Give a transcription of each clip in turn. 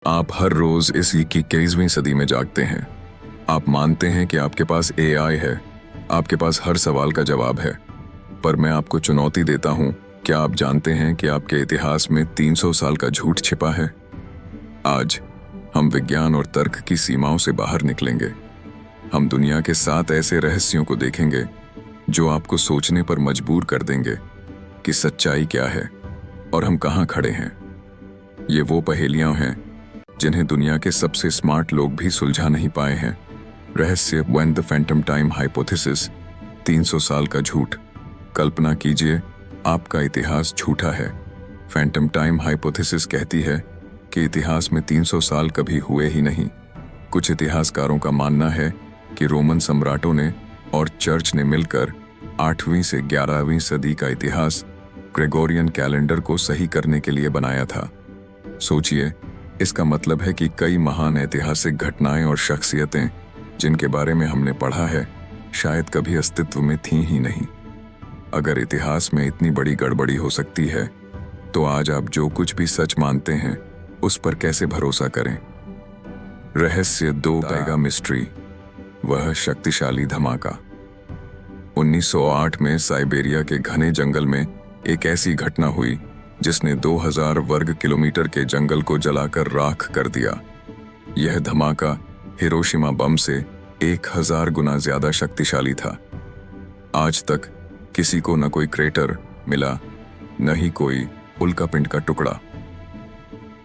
आप हर रोज इस 21वीं सदी में जागते हैं। आप मानते हैं कि आपके पास एआई है, आपके पास हर सवाल का जवाब है। पर मैं आपको चुनौती देता हूं, क्या आप जानते हैं कि आपके इतिहास में 300 साल का झूठ छिपा है? आज हम विज्ञान और तर्क की सीमाओं से बाहर निकलेंगे। हम दुनिया के 7 ऐसे रहस्यों को देखेंगे जो आपको सोचने पर मजबूर कर देंगे कि सच्चाई क्या है और हम कहां खड़े हैं। ये वो पहेलियां हैं जिन्हें दुनिया के सबसे स्मार्ट लोग भी सुलझा नहीं पाए हैं। रहस्य when the Phantom time hypothesis, 300 साल का झूठ। कल्पना कीजिए, आपका इतिहास झूठा है। फैंटम टाइम हाइपोथेसिस कहती है कि इतिहास में 300 साल कभी हुए ही नहीं। कुछ इतिहासकारों का मानना है कि रोमन सम्राटों ने और चर्च ने मिलकर 8वीं से 11वीं सदी का इतिहास ग्रेगोरियन कैलेंडर को सही करने के लिए बनाया था। सोचिए, इसका मतलब है कि कई महान ऐतिहासिक घटनाएं और शख्सियतें जिनके बारे में हमने पढ़ा है, शायद कभी अस्तित्व में थीं ही नहीं। अगर इतिहास में इतनी बड़ी गड़बड़ी हो सकती है, तो आज आप जो कुछ भी सच मानते हैं उस पर कैसे भरोसा करें? रहस्य 2 मेगा मिस्ट्री, वह शक्तिशाली धमाका। 1908 में साइबेरिया के घने जंगल में एक ऐसी घटना हुई जिसने 2000 वर्ग किलोमीटर के जंगल को जलाकर राख कर दिया। यह धमाका हिरोशिमा बम से 1000 गुना ज्यादा शक्तिशाली था। आज तक किसी को न कोई क्रेटर मिला, न ही कोई उल्कापिंड का टुकड़ा।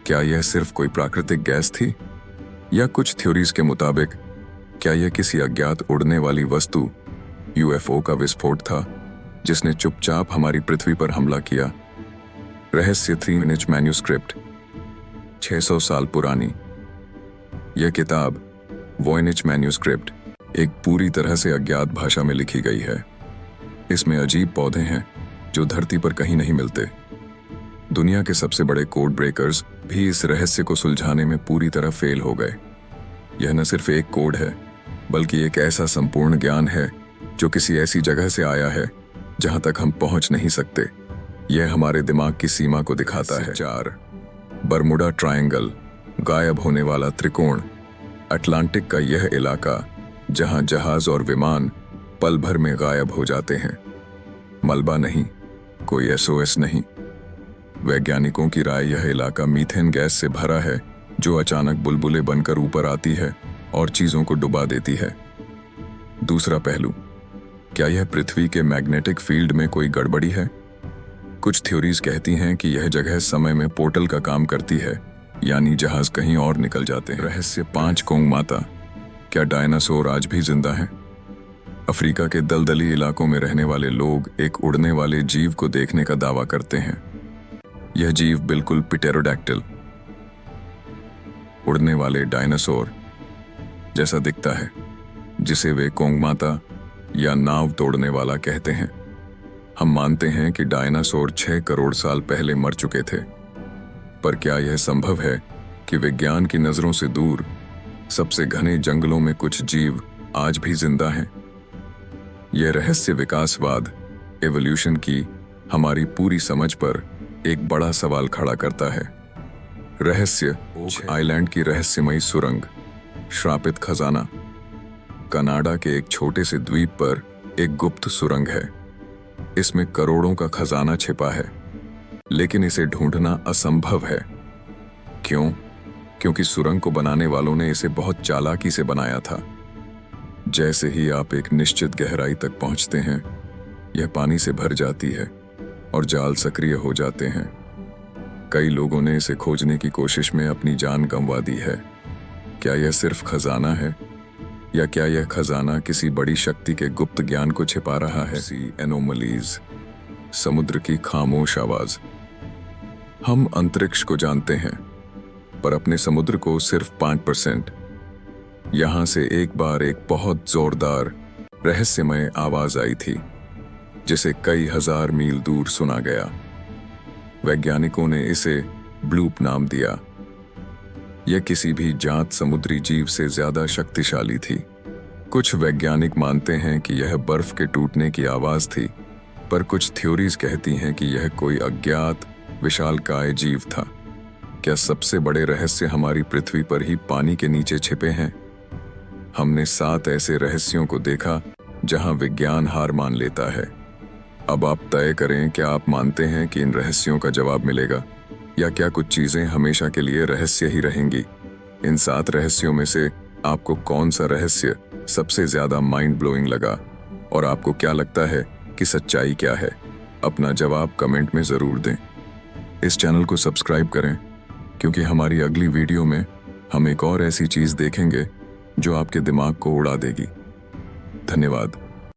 क्या यह सिर्फ कोई प्राकृतिक गैस थी, या कुछ थ्योरीज के मुताबिक क्या यह किसी अज्ञात उड़ने वाली वस्तु यूएफओ का विस्फोट था जिसने चुपचाप हमारी पृथ्वी पर हमला किया? रहस्य 3 इंच मैन्यूस्क्रिप्ट, 600 साल पुरानी। यह किताब वॉयनिच मैन्यूस्क्रिप्ट एक पूरी तरह से अज्ञात भाषा में लिखी गई है। इसमें अजीब पौधे हैं जो धरती पर कहीं नहीं मिलते। दुनिया के सबसे बड़े कोड ब्रेकर्स भी इस रहस्य को सुलझाने में पूरी तरह फेल हो गए। यह न सिर्फ एक कोड है, बल्कि एक ऐसा संपूर्ण ज्ञान है जो किसी ऐसी जगह से आया है जहां तक हम पहुंच नहीं सकते। यह हमारे दिमाग की सीमा को दिखाता है। 4 बरमुडा ट्रायंगल, गायब होने वाला त्रिकोण। अटलांटिक का यह इलाका जहां जहाज और विमान पल भर में गायब हो जाते हैं। मलबा नहीं, कोई एसओएस नहीं। वैज्ञानिकों की राय यह इलाका मीथेन गैस से भरा है जो अचानक बुलबुले बनकर ऊपर आती है और चीजों को डुबा देती है। दूसरा पहलू, क्या यह पृथ्वी के मैग्नेटिक फील्ड में कोई गड़बड़ी है? कुछ थ्योरीज कहती हैं कि यह जगह समय में पोर्टल का काम करती है, यानी जहाज कहीं और निकल जाते हैं। रहस्य 5 कोंग माता, क्या डायनासोर आज भी जिंदा हैं? अफ्रीका के दलदली इलाकों में रहने वाले लोग एक उड़ने वाले जीव को देखने का दावा करते हैं। यह जीव बिल्कुल पिटेरोडैक्टिल, उड़ने वाले डायनासोर जैसा दिखता है, जिसे वे कोंग माता या नाव तोड़ने वाला कहते हैं। हम मानते हैं कि डायनासोर 6 करोड़ साल पहले मर चुके थे, पर क्या यह संभव है कि विज्ञान की नजरों से दूर सबसे घने जंगलों में कुछ जीव आज भी जिंदा हैं? यह रहस्य विकासवाद, एवोल्यूशन की हमारी पूरी समझ पर एक बड़ा सवाल खड़ा करता है। रहस्य ओक आइलैंड की रहस्यमयी सुरंग, श्रापित खजाना। कनाडा के एक छोटे से द्वीप पर एक गुप्त सुरंग है। इसमें करोड़ों का खजाना छिपा है, लेकिन इसे ढूंढना असंभव है। क्यों? क्योंकि सुरंग को बनाने वालों ने इसे बहुत चालाकी से बनाया था। जैसे ही आप एक निश्चित गहराई तक पहुंचते हैं, यह पानी से भर जाती है और जाल सक्रिय हो जाते हैं। कई लोगों ने इसे खोजने की कोशिश में अपनी जान गंवा दी है। क्या यह सिर्फ खजाना है, या क्या यह खजाना किसी बड़ी शक्ति के गुप्त ज्ञान को छिपा रहा है? सी एनोमलीज, समुद्र की खामोश आवाज। हम अंतरिक्ष को जानते हैं, पर अपने समुद्र को सिर्फ 5%। यहां से एक बार एक बहुत जोरदार रहस्यमय आवाज आई थी, जिसे कई हजार मील दूर सुना गया। वैज्ञानिकों ने इसे ब्लूप नाम दिया। यह किसी भी जात समुद्री जीव से ज्यादा शक्तिशाली थी। कुछ वैज्ञानिक मानते हैं कि यह बर्फ के टूटने की आवाज थी, पर कुछ थ्योरीज कहती हैं कि यह कोई अज्ञात विशालकाय जीव था। क्या सबसे बड़े रहस्य हमारी पृथ्वी पर ही पानी के नीचे छिपे हैं? हमने 7 ऐसे रहस्यों को देखा जहां विज्ञान हार मान लेता है। अब आप तय करें, क्या आप मानते हैं कि इन रहस्यों का जवाब मिलेगा, या क्या कुछ चीजें हमेशा के लिए रहस्य ही रहेंगी? इन 7 रहस्यों में से आपको कौन सा रहस्य सबसे ज्यादा माइंड ब्लोइंग लगा, और आपको क्या लगता है कि सच्चाई क्या है? अपना जवाब कमेंट में जरूर दें। इस चैनल को सब्सक्राइब करें, क्योंकि हमारी अगली वीडियो में हम एक और ऐसी चीज देखेंगे जो आपके दिमाग को उड़ा देगी। धन्यवाद।